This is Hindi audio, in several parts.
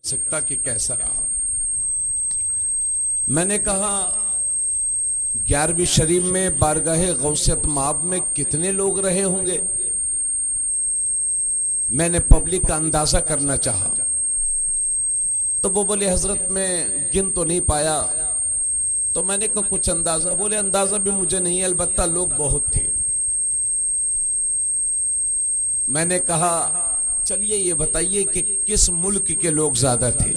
सकता कि कैसा रहा। मैंने कहा 11वीं शरीफ में बारगाहे गौसियत माब में कितने लोग रहे होंगे। मैंने पब्लिक का अंदाजा करना चाहा तो वो बोले हजरत मैं गिन तो नहीं पाया। तो मैंने कहा कुछ अंदाजा। बोले अंदाजा भी मुझे नहीं, अलबत्ता लोग बहुत थे। मैंने कहा चलिए ये बताइए कि किस मुल्क के लोग ज्यादा थे।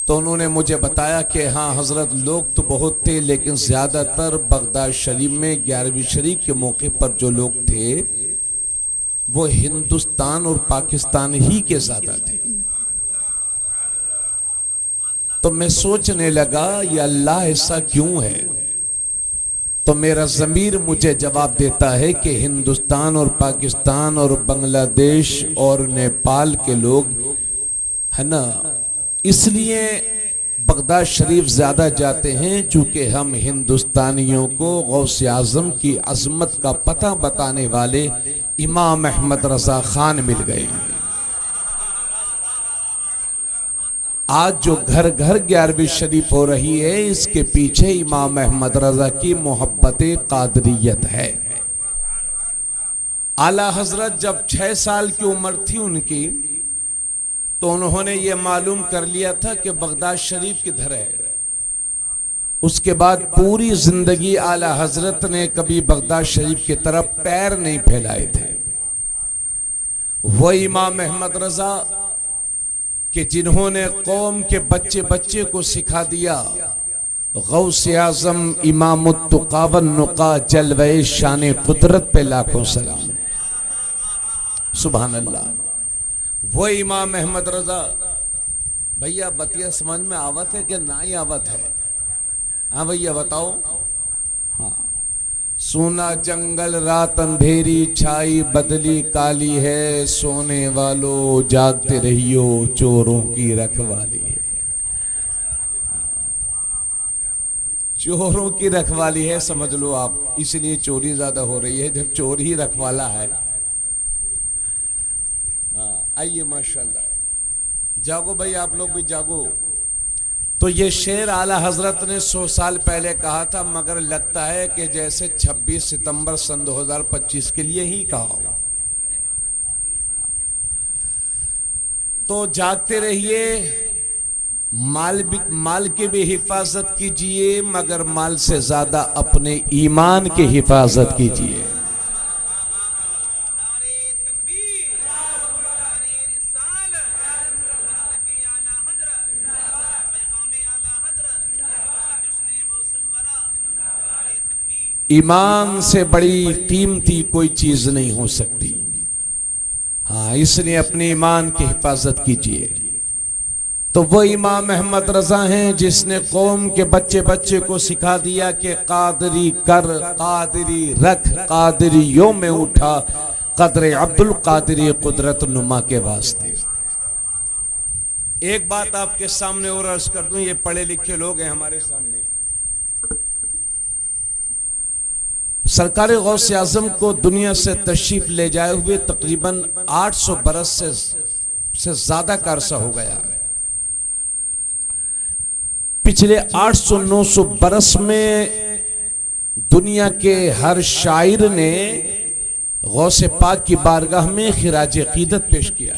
तो उन्होंने मुझे बताया कि हाँ हजरत लोग तो बहुत थे, लेकिन ज्यादातर बगदाद शरीफ में 11वीं शरीफ के मौके पर जो लोग थे वो हिंदुस्तान और पाकिस्तान ही के ज्यादा थे। तो मैं सोचने लगा ये अल्लाह ऐसा क्यों है। तो मेरा ज़मीर मुझे जवाब देता है कि हिंदुस्तान और पाकिस्तान और बांग्लादेश और नेपाल के लोग है ना, इसलिए बगदाद शरीफ ज्यादा जाते हैं चूंकि हम हिंदुस्तानियों को गौसे आजम की अजमत का पता बताने वाले इमाम अहमद रजा खान मिल गए। आज जो घर घर 11वीं शरीफ हो रही है इसके पीछे इमाम अहमद रजा की मोहब्बत कादरियत है। आला हजरत जब 6 साल की उम्र थी उनकी तो उन्होंने ये मालूम कर लिया था कि बगदाद शरीफ किधर है। उसके बाद पूरी जिंदगी आला हजरत ने कभी बगदाद शरीफ की तरफ पैर नहीं फैलाए थे। वो इमाम अहमद रजा कि जिन्होंने कौम के बच्चे बच्चे को सिखा दिया गौसे आजम इमामुत तुकावन नुका जलवे शान कुदरत पे लाखों सलाम। सुभान अल्लाह। वो इमाम अहमद रजा। भैया बतिया समझ में आवत है कि ना ही आवत है? हाँ भैया बताओ। हाँ। सोना जंगल रात अंधेरी छाई बदली काली है, सोने वालों जागते रहियो चोरों की रखवाली है। चोरों की रखवाली है समझ लो आप, इसलिए चोरी ज्यादा हो रही है जब चोर ही रखवाला है। आइए माशाल्लाह जागो भाई, आप लोग भी जागो। तो ये शेर आला हजरत ने 100 साल पहले कहा था, मगर लगता है कि जैसे 26 सितंबर सन 2025 के लिए ही कहा हो। तो जागते रहिए, माल की भी हिफाजत कीजिए, मगर माल से ज्यादा अपने ईमान की हिफाजत कीजिए। ईमान से बड़ी कीमती कोई चीज नहीं हो सकती। हाँ, इसलिए अपने ईमान की हिफाजत कीजिए। तो वो इमाम अहमद रजा हैं जिसने कौम के बच्चे बच्चे को सिखा दिया कि कादरी कर, कादरी रख, कादरियों में उठा, कदर अब्दुल कादरी कुदरत नुमा के वास्ते। एक बात आपके सामने और अर्ज कर दूं, ये पढ़े लिखे लोग हैं हमारे सामने। सरकार गौसे आजम को दुनिया से तशरीफ ले जाए हुए तकरीबन 800 बरस से ज्यादा का अरसा हो गया। पिछले 800-900 बरस में दुनिया के हर शायर ने गौसे पाक की बारगाह में खिराज अकीदत पेश किया।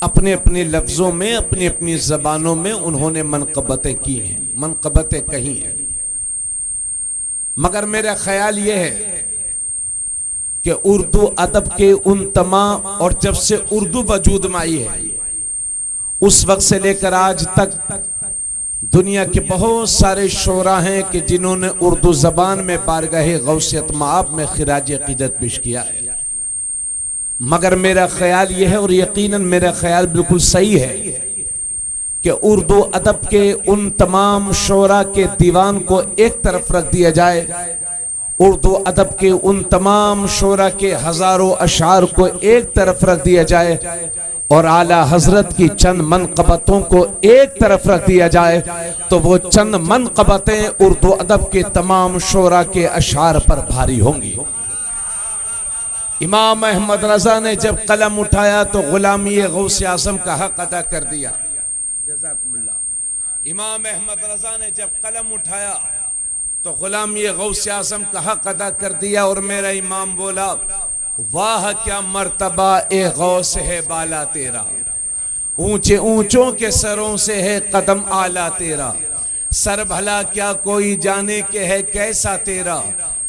अपने अपने लफ्जों में, अपनी अपनी जबानों में उन्होंने मनकबतें की हैं, मनकबतें कही हैं। मगर मेरा ख्याल यह है कि उर्दू अदब के उन तमाम, और जब से उर्दू वजूद में आई है उस वक्त से लेकर आज तक दुनिया के बहुत सारे शोरा हैं कि जिन्होंने उर्दू जबान में बारगाहे गौसियत माब में खिराज अकीदत पेश किया है। मगर मेरा ख्याल यह है, और यकीनन मेरा ख्याल बिल्कुल सही है, कि उर्दू अदब के उन तमाम शोरा के दीवान को एक तरफ रख दिया जाए, उर्दू अदब के उन तमाम शोरा के हजारों अशार को एक तरफ रख दिया जाए, और आला हजरत की चंद मनकबतों को एक तरफ रख दिया जाए, तो वो चंद मनकबतें उर्दू अदब के तमाम शोरा के अशार पर भारी होंगी। इमाम अहमद रजा ने जब कलम उठाया तो गुलामी गौस आजम का हक अदा कर दिया। जज़ाकुमुल्लाह। इमाम अहमद रजा ने जब कलम उठाया तो गुलामी गौस आजम का हक अदा कर दिया। और मेरा इमाम बोला, वाह क्या मर्तबा ए गौस है बाला तेरा, ऊंचे ऊंचों के सरों से है कदम आला तेरा, सर भला क्या कोई जाने के है कैसा तेरा,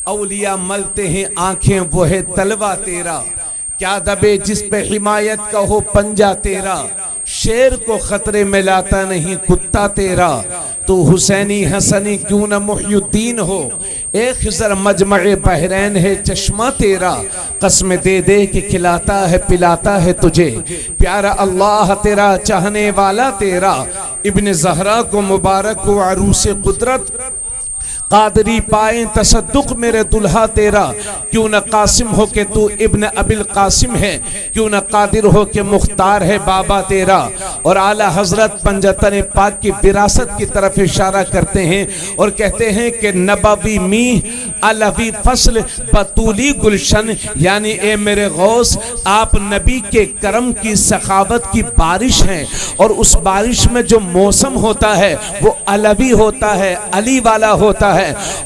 औलिया मलते हैं आंखें वो है तलवा तेरा, क्या दबे जिस पे हिमायत का हो पंजा तेरा, शेर को खतरे में लाता नहीं कुत्ता तेरा, तू हुसैनी हसनी क्यों न मुहयुद्दीन हो, एक खिज़र मजमए बहरैन है चश्मा तेरा, कसम दे दे के खिलाता है पिलाता है तुझे, प्यारा अल्लाह तेरा चाहने वाला तेरा, इब्न ज़हरा को मुबारक हो अरूसे कुदरत, कादरी पाए तसद्दुक मेरे दुल्हा तेरा, क्यों न कासिम हो के तू इब्न अबिल कासिम है, क्यों न कादिर हो के मुख्तार है बाबा तेरा। और आला हजरत पंजतन पाक की विरासत की तरफ इशारा करते हैं और कहते हैं कि नबवी मी अलवी फसल बतूली गुलशन, यानी ए मेरे गौस आप नबी के करम की सखावत की बारिश हैं, और उस बारिश में जो मौसम होता है वो अलवी होता है, अली वाला होता है,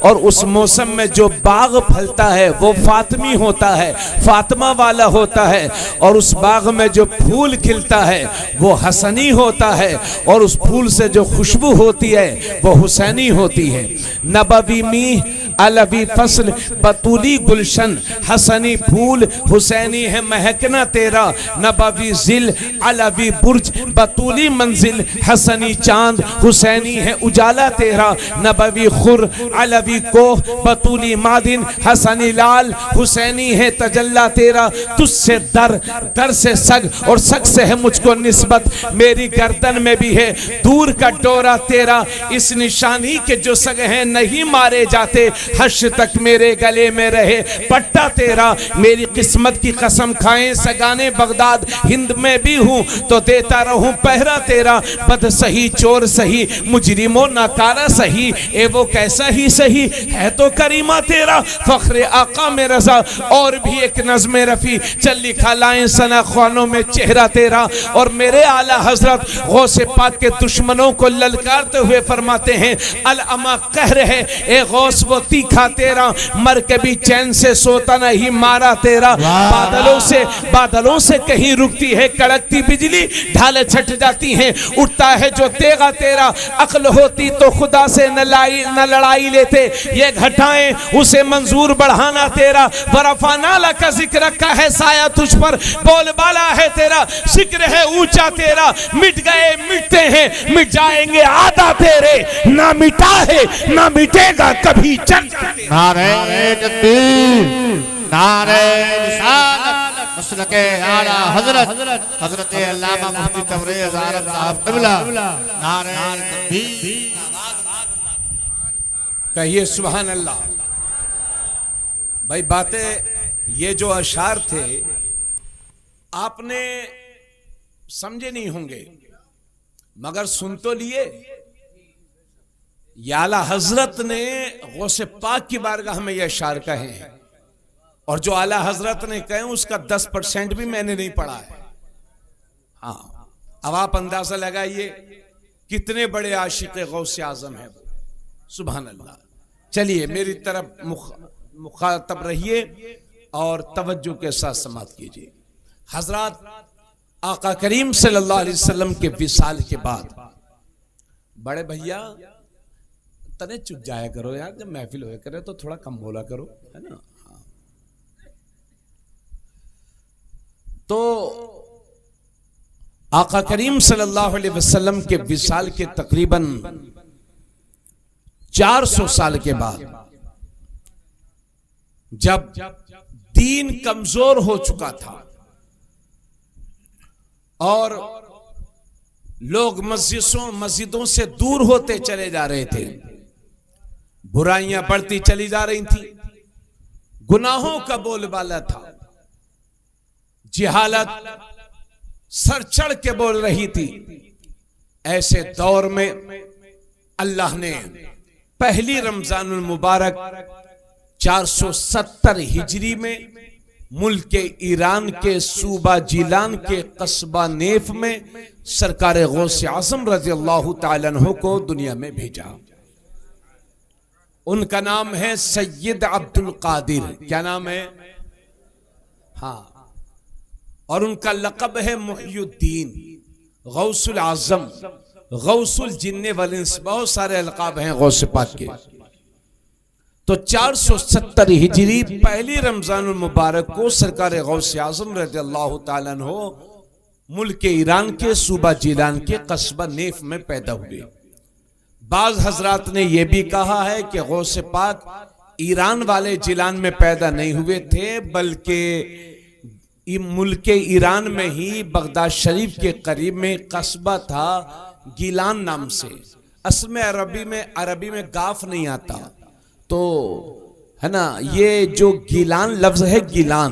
और उस मौसम में जो बाग फलता है वो फातिमी होता है, फातिमा वाला होता है, और उस बाग में जो फूल खिलता है वो हसनी होता है, और उस फूल से जो खुशबू होती है वो हुसैनी होती है। नबवी मी अलवी फसल बतूली गुलशन, हसनी फूल हुसैनी है महकना तेरा, नबवी जिल अलवी बुर्ज बतूली मंजिल, हसनी चांद हुसैनी है उजाला तेरा, नबवी खुर अलवी कोह बतूली मादिन, हसनी लाल हुसैनी है तजल्ला तेरा, तुझसे दर दर से सग और सग से है मुझको निस्बत, मेरी गर्दन में भी है दूर का डोरा तेरा, इस निशानी के जो सग हैं नहीं मारे जाते, हश्र तक मेरे गले में रहे पट्टा तेरा, मेरी किस्मत की कसम खाएं सगाने बगदाद हिंद में भी हूँ तो देता रहूं पहरा तेरा, बद सही चोर सही मुजरिमो नाकारा सही, ए वो कैसा ही सही है तो करीमा तेरा, फख्रे आका में रजा। और भी एक नज़्मे रफ़ी चल लिखा लाएं सना ख्वानों में चेहरा तेरा, और मेरे आला हजरत गौसे पाक के दुश्मनों को ललकारते हुए फरमाते हैं, अल अमा कह रहे ए गौस वो तीखा तेरा, मर के भी चैन से सोता नहीं मारा तेरा, बादलों से कहीं रुकती है कड़कती बिजली, ढाले छट जाती हैं उठता है जो तेगा तेरा, अक्ल होती तो खुदा से न लड़ाई लेते, ये घटाएं उसे मंजूर बढ़ाना तेरा, वरफाना का जिक्र रखा है साया तुझ पर बोलबाला है तेरा, जिक्र है ऊंचा तेरा, मिट गए मिटते हैं मिट जाएंगे आदा तेरे, ना मिटा है ना मिटेगा कभी चल। नारे तकबीर, नारे रिसालत, मसलके आला हजरत हजरत अल्लामा मुफ्ती तबरेज़ आलम साहब क़िबला, नारे तकबीर। कहिए सुभान अल्लाह। भाई बातें ये जो अशार थे आपने समझे नहीं होंगे मगर सुन तो लिए। आला हजरत ने गौसे पाक की बारगाह में यह अशार कहे हैं, और जो आला हजरत ने कहे उसका 10% भी मैंने नहीं पढ़ा है। हाँ, अब आप अंदाजा लगाइए कितने बड़े आशिक गौसे आजम है वो, सुभान अल्लाह। चलिए मेरी तरफ मुखातब रहिए और तवज्जो के साथ समाप्त कीजिए। हजरत आका करीम सल्लल्लाहु अलैहि वसल्लम के विसाल के बाद, बड़े भैया तने चुप जाया करो यार, जब महफिल होया करे तो थोड़ा कम बोला करो, है ना। हाँ। तो आका करीम सल्लल्लाहु अलैहि वसल्लम के विसाल के तकरीबन 400 साल के बाद, जब दीन कमजोर हो चुका था और लोग मस्जिदों से दूर होते चले जा रहे थे, बुराइयां बढ़ती चली जा रही थी, गुनाहों का बोलबाला था, जिहालत सर चढ़ के बोल रही थी। ऐसे दौर में अल्लाह ने पहली रमजानुल मुबारक 470 हिजरी में मुल्क ईरान के सूबा जीलान के कस्बा नेफ में सरकार गौसे आजम रज़ी अल्लाह तआला अन्हु को दुनिया में भेजा। उनका नाम है सैयद अब्दुल कादिर। क्या नाम है? हाँ। और उनका लक़ब है मुहियुद्दीन, गौसुल आजम, गौसुल जिन्ने वल इंस। बहुत सारे अलक़ाब हैं गौसे पाक के। तो 470 हिजरी पहली रमजानुल मुबारक को सरकार गौसे आजम रज़ियल्लाहु ताला अन्हु मुल्क ईरान के सूबा जीलान के कस्बा नेफ में पैदा हुए। बाज हजरात ने यह भी कहा है कि गौसे पाक ईरान वाले जिलान में पैदा नहीं हुए थे, बल्कि मुल्क ईरान में ही बगदाद शरीफ के करीब में कस्बा था गिलान नाम से। असल में अरबी में गाफ नहीं आता, तो है ना, ये जो गिलान लफ्ज है गिलान,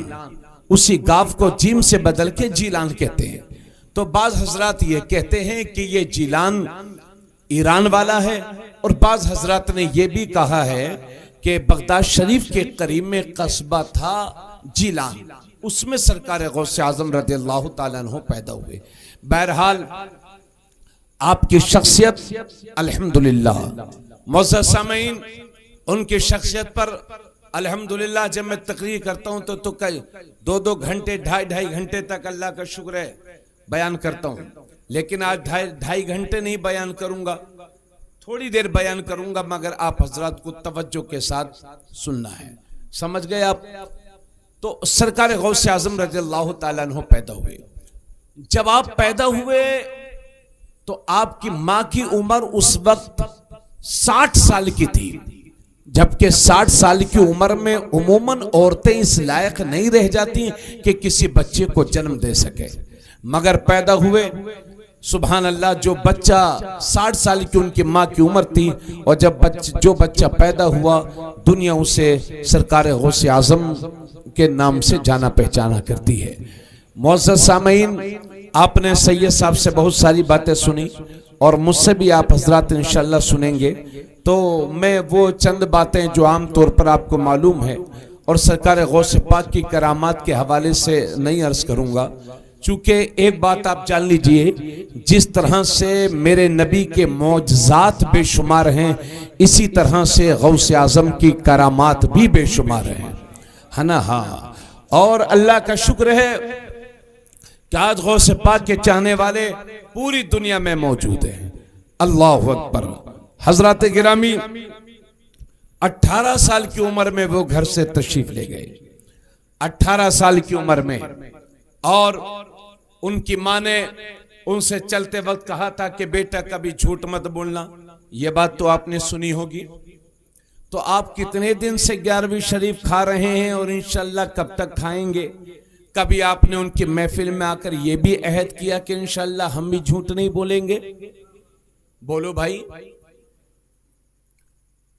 उसी गाफ को जीम से बदल के जीलान कहते हैं। तो बाज हजरात ये कहते हैं कि ये जीलान ईरान वाला है, और बाज हजरात ने यह भी कहा है कि बगदाद शरीफ के करीब में कस्बा था जीलान, उसमें सरकार गौसे आजम रज़ियल्लाहु ताला अन्हु पैदा हुए। बहरहाल आपकी शख्सियत अल्हम्दुलिल्लाह, मुअज़्ज़ज़ सामीन, उनकी शख्सियत पर अल्हम्दुलिल्लाह जब मैं तकरीर करता हूं तो कई 2-2 घंटे 2.5 घंटे तक अल्लाह का शुक्र है बयान करता हूं, लेकिन आज 2.5 घंटे नहीं बयान करूंगा, थोड़ी देर बयान करूंगा, मगर आप हजरात को तवज्जो के साथ सुनना है। समझ गए आप? तो सरकार गौसे आजम रज़ियल्लाहु ताला अन्हु पैदा हुए। जब आप पैदा हुए तो आपकी मां की उम्र उस वक्त 60 साल की थी, जबकि 60 साल की उम्र में उमूमन औरतें इस लायक नहीं रह जाती कि किसी बच्चे को जन्म दे सके, मगर पैदा हुए। सुभान अल्लाह, जो बच्चा 60 साल की उनकी माँ की उम्र थी, और जब जो बच्चा पैदा हुआ, दुनिया उसे सरकार गौसे आजम के नाम से जाना पहचाना करती है। मुअज़्ज़ज़ सामीन, आपने सैयद साहब से बहुत सारी बातें सुनी, और मुझसे भी आप हजरात इंशाअल्लाह सुनेंगे। तो मैं वो चंद बातें जो आम तौर पर आपको मालूम है और सरकार गौसे पाक की करामात के हवाले से नहीं अर्ज करूंगा, चूंकि एक बात आप जान लीजिए, जिस तरह से मेरे नबी के मौजज़ात बेशुमार हैं, इसी तरह से गौसे आजम की करामात भी बेशुमार हैं, है ना। हाँ, और अल्लाह का शुक्र है कि आज गौसे पाक के चाहने वाले पूरी दुनिया में मौजूद हैं। अल्लाहु अकबर। हजरत गिरामी 18 साल की उम्र में वो घर से तशरीफ ले गए, 18 साल की उम्र में, और उनकी माँ ने उनसे चलते वक्त कहा था कि बेटा कभी झूठ मत बोलना। ये बात तो आपने सुनी होगी। तो आप कितने दिन से 11वीं शरीफ खा रहे हैं, और इंशाल्लाह कब तक खाएंगे? कभी आपने उनकी महफिल में आकर यह भी अहद किया कि इंशाल्लाह हम भी झूठ नहीं बोलेंगे? बोलो भाई।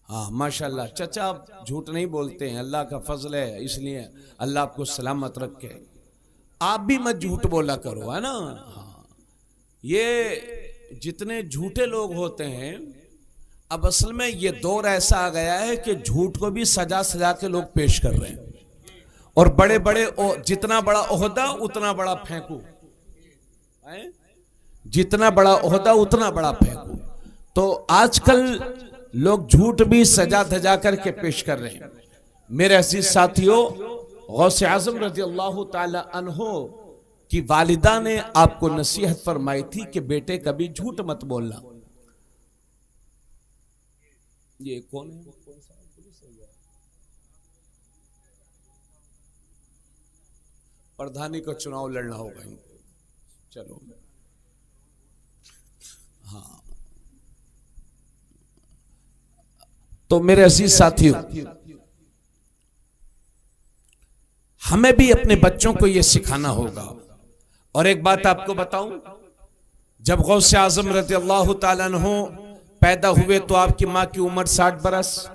हाँ माशाल्लाह, चचा आप झूठ नहीं बोलते हैं, अल्लाह का फजल है, इसलिए अल्लाह आपको सलामत रखे। आप भी मत झूठ बोला करो, है ना। हाँ, ये जितने झूठे लोग होते हैं, अब असल में ये दौर ऐसा आ गया है कि झूठ को भी सजा सजा के लोग पेश कर रहे हैं, और बड़े बड़े जितना बड़ा ओहदा उतना बड़ा फेंकू, जितना बड़ा ओहदा उतना बड़ा फेंकू। तो आजकल लोग झूठ भी सजा धजा करके पेश कर रहे हैं। मेरे अजीज साथियों, गौसे आजम रज़ियल्लाहु ताला अन्हु की वालिदा ने आपको नसीहत फरमाई थी कि बेटे कभी झूठ मत बोलना। ये कौन है? प्रधानी को चुनाव लड़ना होगा इनको। चलो, हाँ। तो मेरे अजीज साथियों, हमें भी अपने बच्चों को यह सिखाना होगा। और एक बात आपको बताऊं, जब गौसे आजम रज़ियल्लाहु ताला अन्हु पैदा हुए तो आपकी माँ की उम्र 60 बरस,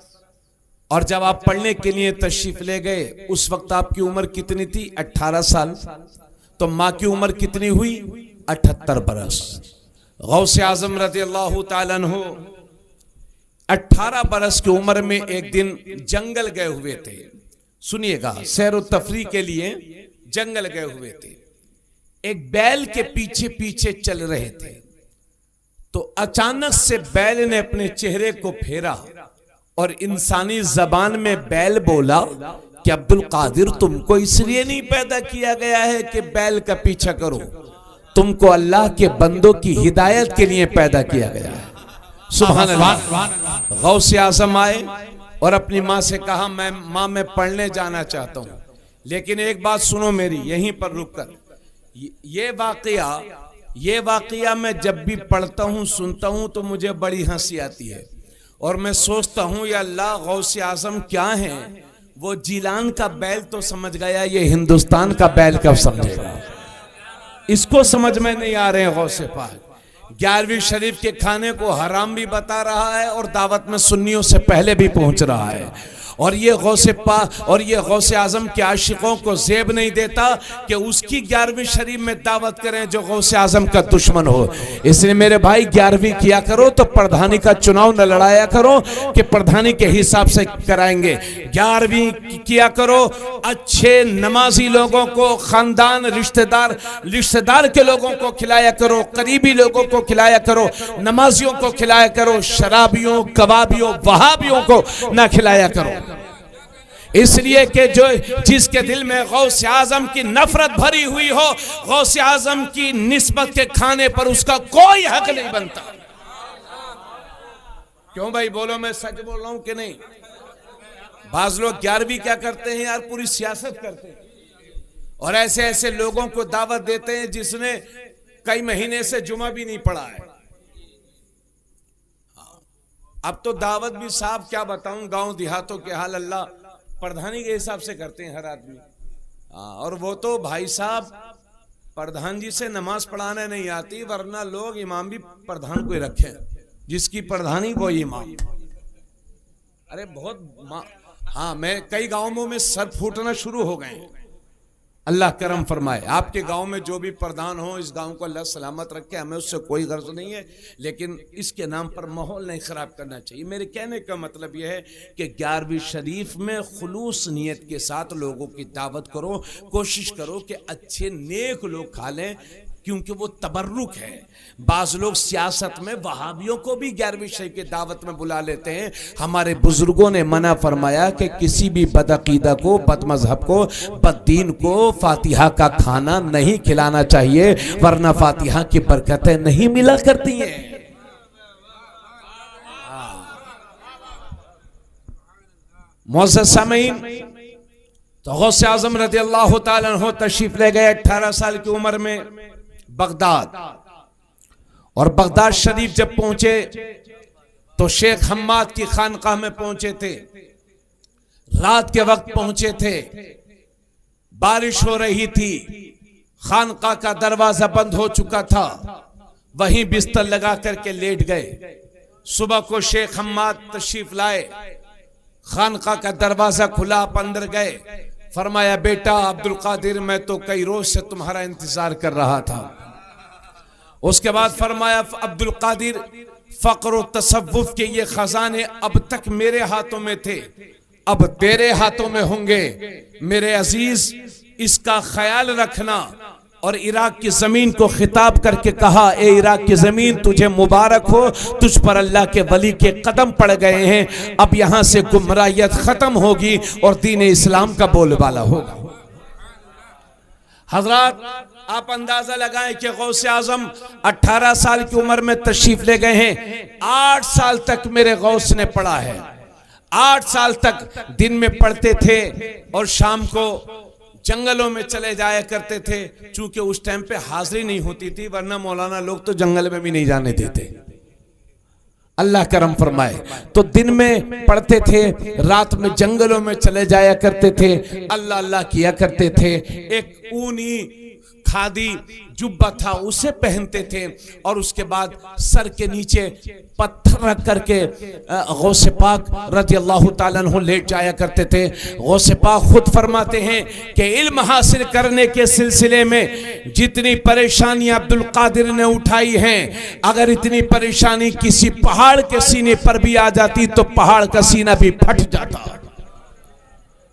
और जब आप पढ़ने के लिए तशरीफ ले गए उस वक्त आपकी उम्र कितनी थी? 18 साल। तो माँ की उम्र कितनी हुई? 78 बरस। गौसे आजम रज़ियल्लाहु ताला अन्हु 18 बरस की उम्र में एक दिन जंगल गए हुए थे। सुनिएगा, सैर व तफरीह के लिए जंगल गए हुए थे। एक बैल के पीछे पीछे चल रहे थे तो अचानक से बैल ने अपने चेहरे को फेरा और इंसानी जबान में बैल बोला कि अब्दुल कादिर, तुमको इसलिए नहीं पैदा किया गया है कि बैल का पीछा करो, तुमको अल्लाह के बंदों की हिदायत के लिए पैदा किया गया है। सुभान अल्लाह। गौसे आजम आए और अपनी माँ से कहा, मैं पढ़ने जाना चाहता हूँ, लेकिन एक बात सुनो मेरी, यहीं पर रुककर। ये वाकया मैं जब भी पढ़ता हूँ सुनता हूँ तो मुझे बड़ी हंसी आती है और मैं सोचता हूँ या अल्लाह, गौसे आजम क्या है, वो जीलान का बैल तो समझ गया, ये हिंदुस्तान का बैल कब समझेगा? इसको समझ में नहीं आ रहे हैं। गौसे पाक 11वीं शरीफ के खाने को हराम भी बता रहा है और दावत में सुन्नियों से पहले भी पहुंच रहा है। और ये गौसे पाक और ये गौसे आजम के आशिकों को जेब नहीं देता कि उसकी 11वीं शरीफ में दावत करें जो गौसे आजम का दुश्मन हो। इसलिए मेरे भाई 11वीं किया करो तो प्रधानी का चुनाव न लड़ाया करो कि प्रधानी के हिसाब से कराएंगे। 11वीं किया करो, अच्छे नमाजी लोगों को, खानदान रिश्तेदार के लोगों को खिलाया करो, करीबी लोगों को खिलाया करो, नमाजियों को खिलाया करो, शराबियों, कबाबियों, वहाबियों को ना खिलाया करो। इसलिए कि जिसके दिल में गौसे आजम की नफरत भरी हुई हो, गौसे आजम की निस्बत के खाने पर उसका कोई हक नहीं बनता। क्यों भाई, बोलो, मैं सच बोल रहा हूं कि नहीं? बाज लोग 11वीं क्या करते हैं यार, पूरी सियासत करते हैं और ऐसे ऐसे लोगों को दावत देते हैं जिसने कई महीने से जुमा भी नहीं पढ़ा है। अब तो दावत भी साहब क्या बताऊं, गांव देहातों के हाल अल्लाह प्रधानी के हिसाब से करते हैं हर आदमी। और वो तो भाई साहब प्रधान जी से नमाज पढ़ाने नहीं आती, वरना लोग इमाम भी प्रधान को ही रखे, जिसकी प्रधानी वो इमाम। अरे बहुत हाँ, मैं कई गांवों में सर फूटना शुरू हो गए। अल्लाह करम फरमाए, आपके गांव में जो भी प्रधान हो, इस गांव को अल्लाह सलामत रखे, हमें उससे कोई गर्ज नहीं है, लेकिन इसके नाम पर माहौल नहीं खराब करना चाहिए। मेरे कहने का मतलब यह है कि 11वीं शरीफ में खुलूस नियत के साथ लोगों की दावत करो, कोशिश करो कि अच्छे नेक लोग खा लें, क्योंकि वो तबर्रुक है। बाज लोग सियासत में वहाबियों को भी 11वीं शरीफ की दावत में बुला लेते हैं। हमारे बुजुर्गों ने मना फरमाया कि किसी भी बदअकीदा को, बदमजहब को, बददीन को फातिहा का खाना नहीं खिलाना चाहिए, वरना फातिहा की बरकतें नहीं मिला करती हैं। मुअज़्ज़ज़ सामीन, तो गौसे आज़म रज़ियल्लाहु ताला अन्हु तशरीफ ले गए 18 साल की उम्र में बगदाद। और बगदाद शरीफ जब पहुंचे तो शेख हम्माद की खानकाह में पहुंचे थे। रात के वक्त पहुंचे थे, बारिश हो रही थी, खानकाह का दरवाजा बंद हो चुका था, वहीं बिस्तर लगा करके लेट गए। सुबह को शेख हम्माद तशरीफ लाए, खानकाह का दरवाजा खुला, आप अंदर गए। फरमाया, बेटा अब्दुल कादिर, मैं तो कई रोज से तुम्हारा इंतजार कर रहा था। उसके बाद फरमाया, अब्दुल कादिर, फक्र और तसव्वुफ के ये खजाने अब तक मेरे हाथों में थे, अब तेरे हाथों में होंगे। मेरे अजीज, इसका ख्याल रखना। और इराक की जमीन को खिताब करके कहा, ए इराक की जमीन, तुझे मुबारक हो, तुझ पर अल्लाह के वली के कदम पड़ गए हैं। अब यहां से गुमराहियत खत्म होगी और दीन इस्लाम का बोलबाला होगा। हजरात, आप अंदाजा लगाएं कि गौसे आजम 18 साल की उम्र में तशरीफ ले गए हैं। 8 साल तक मेरे गौस ने पढ़ा है। 8 साल तक दिन में पढ़ते थे और शाम को जंगलों में चले जाया करते थे। चूंकि उस टाइम पे हाजिरी नहीं होती थी, वरना मौलाना लोग तो जंगल में भी नहीं जाने देते। अल्लाह करम फरमाए। तो दिन में पढ़ते थे, रात में जंगलों में चले जाया करते थे, अल्लाह अल्लाह किया करते थे। एक ऊनी खादी जुब्बा था, उसे पहनते थे और उसके बाद सर के नीचे पत्थर रख करके गौसे पाक रज़ियल्लाहु ताला अन्हु लेट जाया करते थे। गौसे पाक खुद फरमाते हैं कि इल्म हासिल करने के सिलसिले में जितनी परेशानियां अब्दुल कादिर ने उठाई हैं, अगर इतनी परेशानी किसी पहाड़ के सीने पर भी आ जाती तो पहाड़ का सीना भी फट जाता।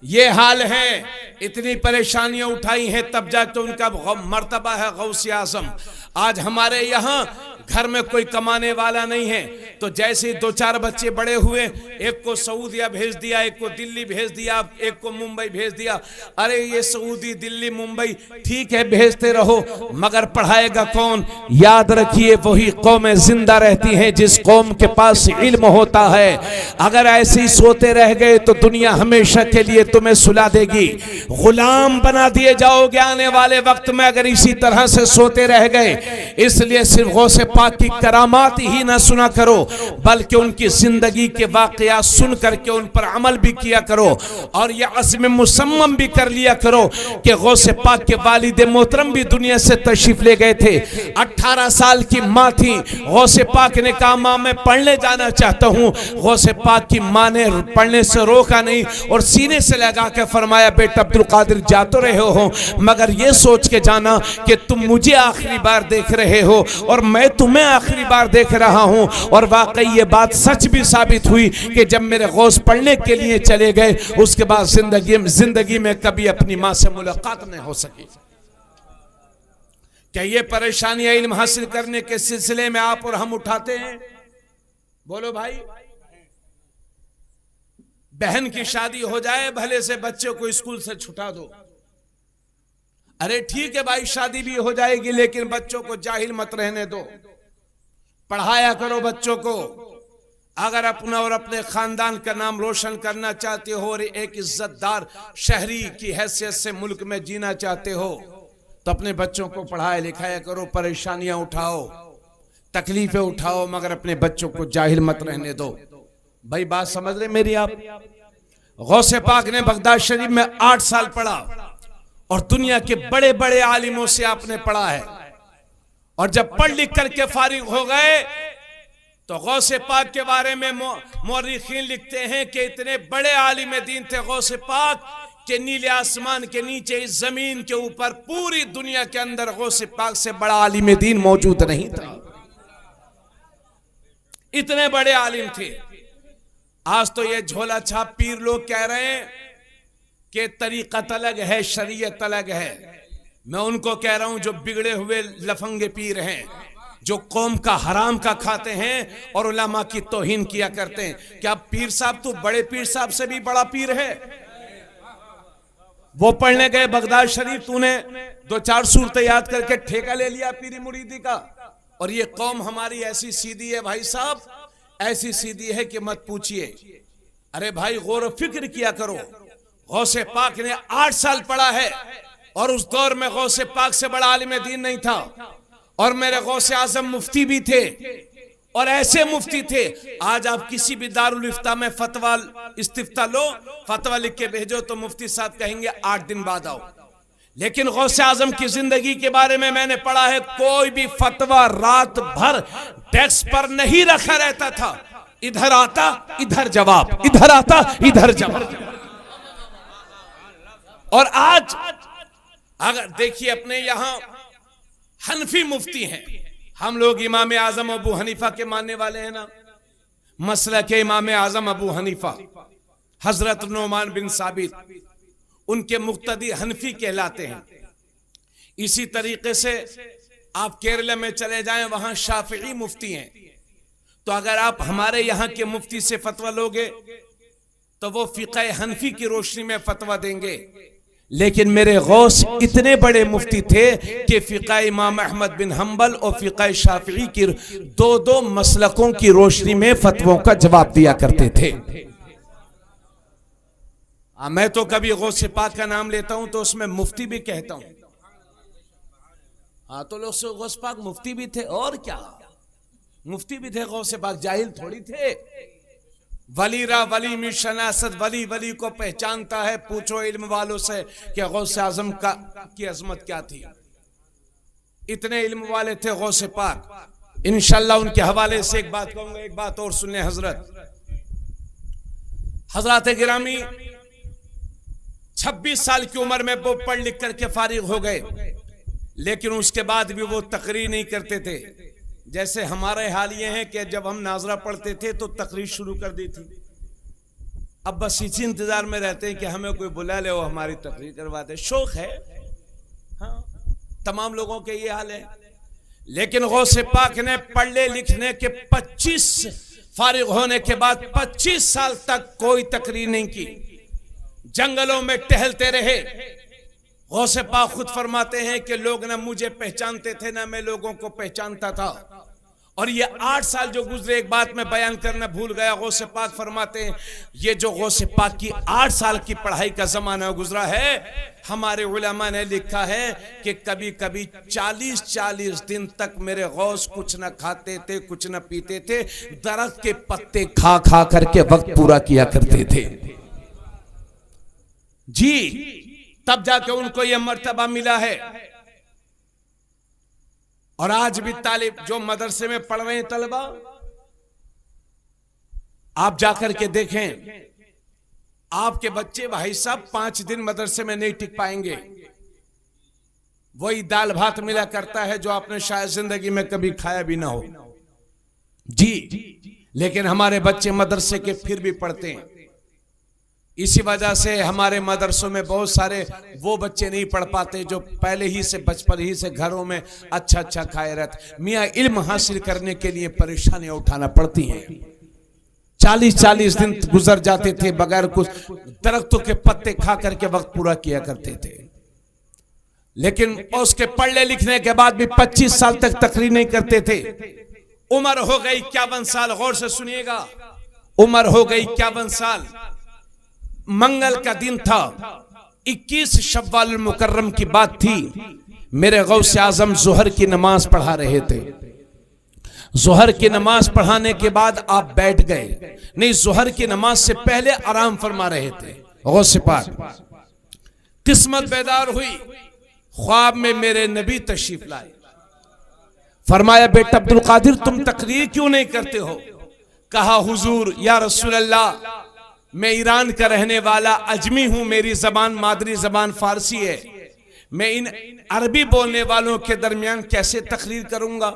ये हाल है, इतनी परेशानियां उठाई हैं तब जाके उनका मर्तबा है गौसे आजम। आज हमारे यहाँ घर में कोई कमाने वाला नहीं है, तो जैसे ही 2-4 बच्चे बड़े हुए, एक को सऊदिया भेज दिया, एक को दिल्ली भेज दिया, एक को मुंबई भेज दिया। अरे ये सऊदी दिल्ली मुंबई ठीक है, भेजते रहो, मगर पढ़ाएगा कौन? याद रखिए वही कौमें जिंदा रहती हैं जिस कौम के पास इल्म होता है। अगर ऐसे ही सोते रह गए तो दुनिया हमेशा के लिए तुम्हें सुला देगी, गुलाम बना दिए जाओगे आने वाले वक्त में अगर इसी तरह से सोते रह गए। इसलिए सिर्फ गौसे पाक की करामात ही ना सुना करो, बल्कि उनकी जिंदगी के वाकयात सुन करके उन पर अमल भी किया करो, और यह अज़्म मुसम्मम भी कर लिया करो कि गौसे पाक के वालिद मोहतरम भी दुनिया से तशरीफ ले गए थे। 18 साल की माँ थी, गौसे पाक ने कहा माँ मैं पढ़ने जाना चाहता हूँ। गौसे पाक की माँ ने पढ़ने से रोका नहीं और सीने से लगा के फरमाया बेटा अब्दुल कादिर जा तो रहे हो, मगर ये सोच के जाना कि तुम मुझे आखिरी बार देख रहे हो और मैं तुम्हें आखिरी बार देख रहा हूं। और वाकई ये बात सच भी साबित हुई कि जब मेरे गौस पढ़ने के लिए चले गए, उसके बाद जिंदगी में कभी अपनी मां से मुलाकात नहीं हो सकी। क्या ये परेशानियां इल्म हासिल करने के सिलसिले में आप और हम उठाते हैं? बोलो भाई। बहन की शादी हो जाए, भले से बच्चे को स्कूल से छुटा दो। अरे ठीक है भाई, शादी भी हो जाएगी, लेकिन बच्चों को जाहिल मत रहने दो, पढ़ाया करो बच्चों को। अगर अपना और अपने खानदान का नाम रोशन करना चाहते हो और एक इज्जतदार शहरी की हैसियत से मुल्क में जीना चाहते हो, तो अपने बच्चों को पढ़ाया लिखाया करो, परेशानियां उठाओ, तकलीफें उठाओ, मगर अपने बच्चों को जाहिल मत रहने दो। भाई बात समझ रहे मेरी आप? गौसे पाक ने बगदाद शरीफ में 8 साल पढ़ा और दुनिया के बड़े बड़े आलिमों से आपने पढ़ा है, और जब पढ़ लिख करके फारिग हो गए तो गौसे पाक के बारे में मौरिखीन लिखते हैं कि इतने बड़े आलिम दीन थे गौसे पाक के नीले आसमान के नीचे, इस जमीन के ऊपर, पूरी दुनिया के अंदर गौसे पाक से बड़ा आलिम दीन मौजूद नहीं था। इतने बड़े आलिम थे। आज तो ये झोला छाप पीर लोग कह रहे हैं कि तरीक़त अलग है, शरीयत अलग है। मैं उनको कह रहा हूं जो बिगड़े हुए लफंगे पीर हैं, जो कौम का हराम का खाते हैं और उलमा की तौहीन किया करते हैं। क्या पीर साहब तू बड़े पीर साहब से भी बड़ा पीर है? वो पढ़ने गए बगदाद शरीफ, तूने 2-4 सूरतें याद करके ठेका ले लिया पीरी मुरीदी का। और ये कौम हमारी ऐसी सीधी है भाई साहब, ऐसी सीधी है कि मत पूछिए। अरे भाई गौर फिक्र किया करो। गौसे पाक ने 8 साल पढ़ा है, और उस दौर में गौसे पाक से बड़ा आलिम दीन नहीं था, और मेरे गौसे आजम मुफ्ती भी थे, और ऐसे मुफ्ती थे। आज आप किसी भी दारुल इफ्ता में फतवा इस्तिफ्ता लो, फतवा लिख के भेजो तो मुफ्ती साहब कहेंगे 8 दिन बाद आओ। लेकिन गौसे आजम की जिंदगी के बारे में मैंने पढ़ा है, कोई भी फतवा रात भर डेस्क पर नहीं रखा रहता था। इधर आता इधर जवाब, इधर आता इधर जवाब। और आज अगर देखिए अपने यहां हनफी मुफ्ती हैं, हम लोग इमाम आजम अबू हनीफा के मानने वाले हैं ना। मसलक के इमाम आजम अबू हनीफा हजरत नुमान बिन साबित, उनके मुक्तदी हनफी कहलाते हैं। इसी तरीके से आप केरला में चले जाएं, वहां शाफिई मुफ्ती हैं। तो अगर आप हमारे यहाँ के मुफ्ती से फतवा लोगे तो वो फिक़े हनफी की रोशनी में फतवा देंगे। लेकिन मेरे गौस इतने बड़े मुफ्ती थे कि फिक़े इमाम अहमद बिन हम्बल और फिक़े शाफिई की 2-2 मसलकों की रोशनी में फतवों का जवाब दिया करते थे। मैं तो कभी गौसे पाक का नाम लेता हूं तो उसमें मुफ्ती भी कहता हूं। हाँ तो लोग गौसे पाक मुफ्ती भी थे, और क्या मुफ्ती भी थे। गौसे पाक जाहिल थोड़ी थे। वली रा वली में शनासत, वली वली को पहचानता है। पूछो इल्म वालों से कि गौसे आजम की अजमत क्या थी। इतने इल्म वाले थे गौसे पाक। इंशाल्लाह उनके हवाले से एक बात कहूंगा, एक बात और सुनने हजरत गिरामी 26 साल की उम्र में वो पढ़ लिख करके फारिग हो गए, लेकिन उसके बाद भी वो तकरीर नहीं करते थे। जैसे हमारे हाल ये है कि जब हम नाजरा पढ़ते थे तो तकरीर शुरू कर दी थी। अब बस इसी इंतजार में रहते हैं कि हमें कोई बुला ले, वो हमारी तकरीर करवा दे। शौक है, हाँ, तमाम लोगों के ये हाल है। लेकिन गौसे पाक ने पढ़ने लिखने के 25 फारिग होने के बाद 25 साल तक कोई तकरीर नहीं की, जंगलों में टहलते रहे। गौसे पाक खुद फरमाते हैं कि लोग ना मुझे पहचानते थे ना मैं लोगों को पहचानता था। और ये 8 साल जो गुजरे, एक बात मैं बयान करना भूल गया, गौसे पाक फरमाते हैं ये जो गौसे पाक की 8 साल की पढ़ाई का जमाना गुजरा है, हमारे उलमा ने लिखा है कि कभी कभी 40-40 दिन तक मेरे गौस कुछ न खाते थे, कुछ न पीते थे, दरख्त के पत्ते खा खा करके वक्त पूरा किया करते थे जी। तब जाके उनको यह मर्तबा मिला है। और आज भी तालिब जो मदरसे में पढ़ रहे हैं तलबा, आप जाकर के देखें, आपके बच्चे भाई साहब 5 दिन मदरसे में नहीं टिक पाएंगे। वही दाल भात मिला करता है जो आपने शायद जिंदगी में कभी खाया भी ना हो जी। लेकिन हमारे बच्चे मदरसे के फिर भी पढ़ते हैं। इसी वजह से हमारे मदरसों में बहुत सारे वो बच्चे नहीं पढ़ पाते जो पहले ही से बचपन ही से घरों में अच्छा अच्छा खाए रहते। मियाँ इल्म हासिल करने के लिए परेशानियां उठाना पड़ती हैं। 40-40 दिन गुजर जाते थे बगैर कुछ, दरख्तों के पत्ते खा करके वक्त पूरा किया करते थे। लेकिन उसके पढ़ने लिखने के बाद भी 25 साल तक तकरीर नहीं करते थे। उम्र हो गई 51 साल, गौर से सुनिएगा, उम्र हो गई 51 साल। मंगल का दिन था, 21 शव्वाल मुकर्रम की बात थी। मेरे गौसे आजम जोहर की नमाज पढ़ा रहे थे। जोहर की नमाज पढ़ाने के बाद आप बैठ गए, नहीं, जोहर की नमाज से पहले आराम फरमा रहे थे। गौसे पाक किस्मत बेदार हुई, ख्वाब में मेरे नबी तशरीफ लाए। फरमाया, बेटा अब्दुल कादिर तुम तकरीर क्यों नहीं करते हो? कहा, हुजूर या रसूल अल्लाह, मैं ईरान का रहने वाला अजमी हूं, मेरी जबान मादरी जबान फारसी है, मैं इन अरबी बोलने वालों के दरमियान कैसे तकरीर करूंगा?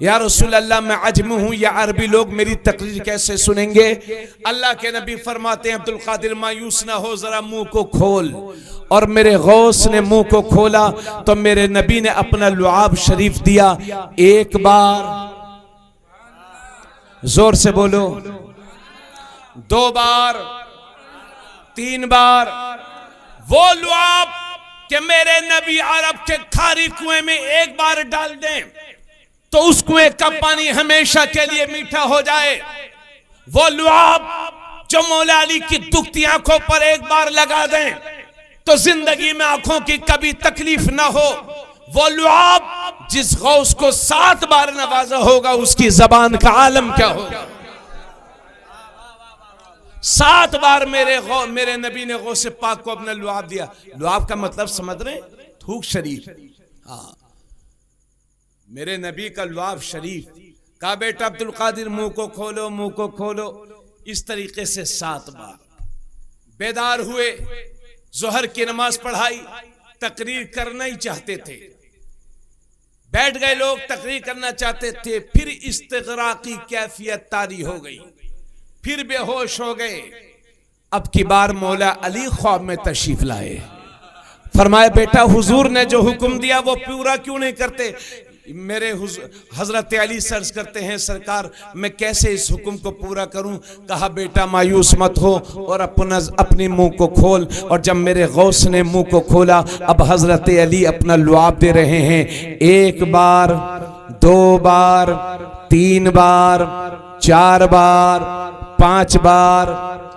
या रसूल अल्लाह, मैं अजमी हूं, या अरबी लोग मेरी तकरीर कैसे सुनेंगे? अल्लाह के नबी फरमाते हैं, अब्दुल कादिर मायूस ना हो, जरा मुंह को खोल। और मेरे गौस ने मुंह को खोला तो मेरे नबी ने अपना लुआब शरीफ दिया। एक बार, जोर से बोलो, 2 बार, 3 बार, वो लुआब कि मेरे नबी अरब के खारी कुएं में एक बार डाल दें तो उस कुएं का पानी हमेशा के लिए मीठा हो जाए। वो लुआब जो मौला अली की दुखती आंखों पर एक बार लगा दें तो जिंदगी में आंखों की कभी तकलीफ ना हो। वो लुआब जिस गौस को 7 बार नवाजा होगा उसकी जबान का आलम क्या होगा? 7 बार मेरे नबी ने गौसे पाक को अपना लुआब दिया। लुआब का मतलब समझ रहे? थूक शरीफ। हाँ, मेरे नबी का लुआब शरीफ। कहा, बेटा अब्दुल कादिर मुंह को खोलो, मुंह को खोलो। इस तरीके से 7 बार बेदार हुए, जोहर की नमाज पढ़ाई, तकरीर करना ही चाहते थे। बैठ गए लोग, तकरीर करना चाहते थे, फिर इस्तिग़राक़ी कैफियत तारी हो गई, फिर बेहोश हो गए। अब की बार मौला अली ख्वाब में तशरीफ लाए। फरमाया, बेटा हुजूर ने जो हुक्म दिया वो पूरा क्यों नहीं करते? मेरे हजरत अली सर्ज करते हैं, सरकार मैं कैसे इस हुक्म को पूरा करूं? कहा, बेटा मायूस मत हो और अपने मुंह को खोल। और जब मेरे गौस ने मुंह को खोला, अब हजरत अली अपना लुआब दे रहे हैं। 1 बार, 2 बार, 3 बार, 4 बार, 5 बार,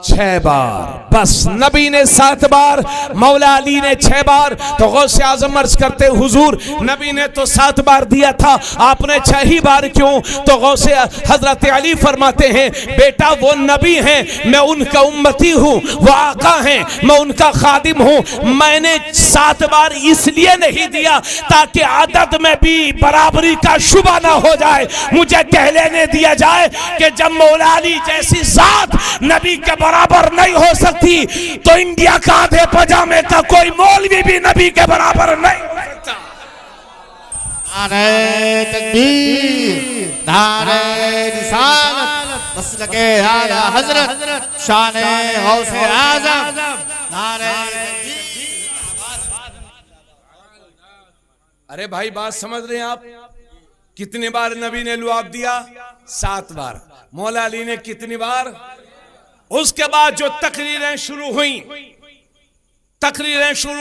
6 बार। बस नबी ने 7 बार, मौला अली ने 6 बार। तो गौसे आजम अर्ज करते, हुजूर नबी ने तो 7 बार दिया था, आपने 6 ही बार क्यों? तो गौसे हजरत अली फरमाते हैं, बेटा वो नबी हैं, मैं उनका उम्मती हूँ, वो आका हैं, मैं उनका खादिम हूँ। मैंने 7 बार इसलिए नहीं दिया ताकि आदत में भी बराबरी का शुबा ना हो जाए। मुझे कह लेने दिया जाए कि जब मौला अली जैसी जात नबी के बराबर नहीं हो सकती तो इंडिया का आधे पजामे का कोई मौलवी भी नबी के बराबर नहीं हो सकता। नारे तकबीर, नारे रिसालत, मसलके आला हजरत शान गौसे आजम नारे। अरे भाई बात समझ रहे हैं आप? कितनी बार नबी ने लुआब दिया? 7 बार। मौला अली ने कितनी बार? उसके बाद जो तकरीरें शुरू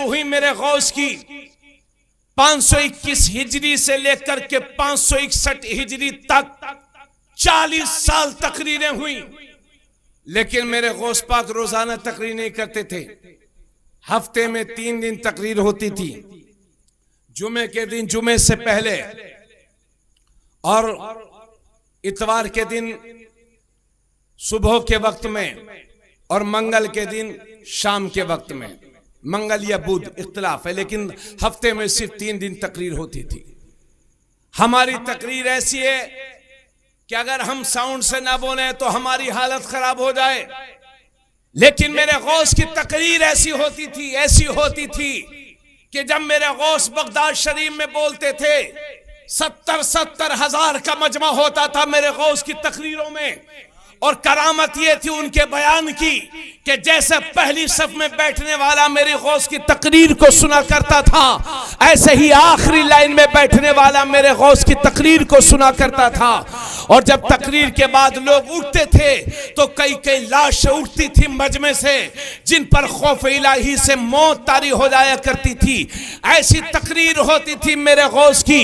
हुई मेरे गौस की 521 हिजरी से लेकर के 561 हिजरी तक 40 साल तकरीरें हुई। लेकिन मेरे गौस पाक रोजाना तकरीर नहीं करते थे, हफ्ते में 3 दिन तकरीर होती थी। जुमे के दिन जुमे से पहले और इतवार के दिन सुबह के वक्त में और मंगल के दिन शाम के वक्त में। मंगल या बुध इख्तिलाफ है, लेकिन हफ्ते में सिर्फ 3 दिन तकरीर होती थी। हमारी तकरीर ऐसी है कि अगर हम साउंड से ना बोले तो हमारी हालत खराब हो जाए, लेकिन मेरे गौस की तकरीर ऐसी होती थी कि जब मेरे गौस बगदाद शरीफ में बोलते थे 70 हजार का मजमा होता था मेरे गौस की तकरीरों में। और करामत ये थी उनके बयान की कि जैसे पहली सफ में बैठने वाला मेरे गौस की तकरीर को सुना करता था, ऐसे ही आखिरी लाइन में बैठने वाला मेरे गौस की तकरीर को सुना करता था। और जब तकरीर के बाद लोग उठते थे तो कई लाशें उठती थी मजमे से, जिन पर खौफ इलाही से मौत तारी हो जाया करती थी। ऐसी तकरीर होती थी मेरे गौस की।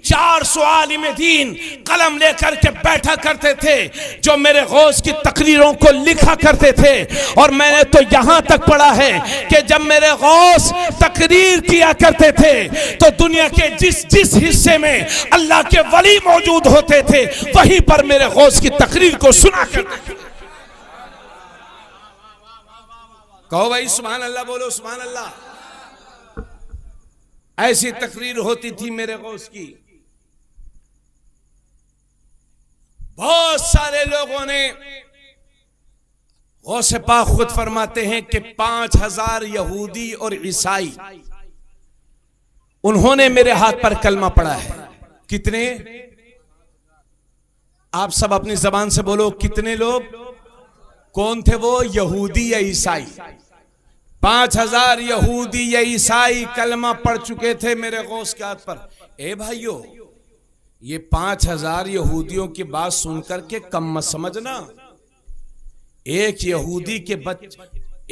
400 आलिम दीन कलम लेकर के बैठा करते थे जो मेरे गौस की तकरीरों को लिखा करते थे। और मैंने तो यहां तक पढ़ा है कि जब मेरे गौस तकरीर किया करते थे तो दुनिया के जिस हिस्से में अल्लाह के वली मौजूद होते थे वहीं पर मेरे गौस की तकरीर को सुना करते थे। कहो भाई सुभान अल्लाह, बोलो सुभान अल्लाह। ऐसी तकरीर होती थी मेरे गौस की। बहुत सारे लोगों ने, गौसे पाक खुद फरमाते हैं कि 5000 यहूदी और ईसाई उन्होंने मेरे हाथ पर कलमा पढ़ा है। कितने? आप सब अपनी जबान से बोलो, कितने लोग? कौन थे वो? यहूदी या ईसाई? 5000 यहूदी या ईसाई कलमा पढ़ चुके थे मेरे गौस के हाथ पर। ए भाइयों, ये 5000 यहूदियों की बात सुनकर के कम मत समझना। एक यहूदी के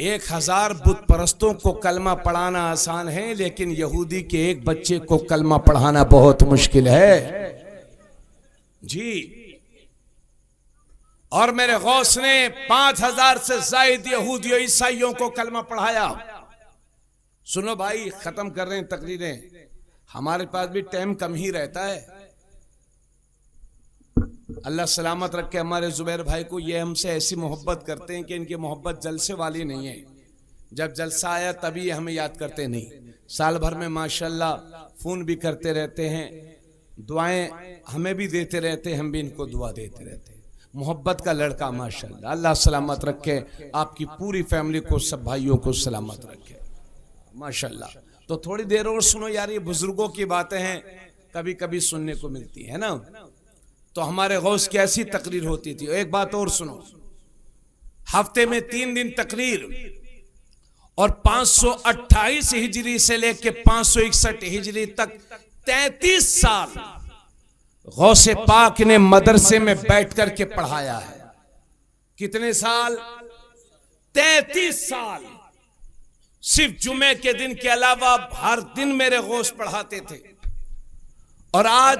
1000 बुत परस्तों को कलमा पढ़ाना आसान है, लेकिन यहूदी के एक बच्चे को कलमा पढ़ाना बहुत मुश्किल है जी। और मेरे गौस ने 5000 से ज्यादा यहूदियों ईसाइयों को कलमा पढ़ाया। सुनो भाई, खत्म कर रहे हैं तकरीरें, हमारे पास भी टाइम कम ही रहता है। अल्लाह सलामत रखे हमारे जुबैर भाई को। ये हमसे ऐसी मोहब्बत करते हैं कि इनकी मोहब्बत जलसे वाली नहीं है। जब जलसा आया तभी हमें याद करते नहीं, साल भर में माशाल्लाह फोन भी करते रहते हैं, दुआएं हमें भी देते रहते हैं, हम भी इनको दुआ देते रहते हैं। मोहब्बत का लड़का माशाल्लाह। अल्लाह सलामत रखे आपकी पूरी फैमिली को, सब भाइयों को सलामत रखे माशाल्लाह। तो थोड़ी देर और सुनो यार, ये बुजुर्गों की बातें हैं, कभी कभी सुनने को मिलती है ना। तो हमारे गौस की ऐसी तकरीर होती थी। एक बात और सुनो, हफ्ते में 3 दिन तकरीर और 528 हिजरी से लेके 561 हिजरी तक 33 साल गौसे पाक ने मदरसे में बैठ कर के पढ़ाया है। कितने साल? 33 साल। सिर्फ जुमे के दिन के अलावा हर दिन मेरे गौस पढ़ाते थे। और आज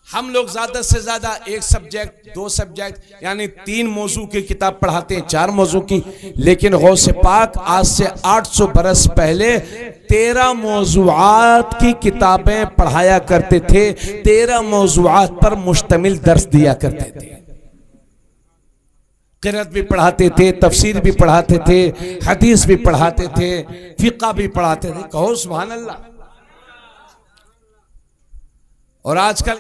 हम लोग ज्यादा से ज्यादा 1 सब्जेक्ट 2 सब्जेक्ट यानी 3 मौजू की किताब पढ़ाते हैं, 4 मौजू की। लेकिन गौसे पाक आज से 800 बरस पहले 13 मौजूआत की किताबें पढ़ाया करते थे। 13 मौजूआत पर मुश्तमिल दर्स दिया करते थे। क़िरात भी पढ़ाते थे, तफसीर भी पढ़ाते थे, हदीस भी पढ़ाते थे, फिक़्ह भी पढ़ाते थे। कहो सुभान अल्लाह। और आजकल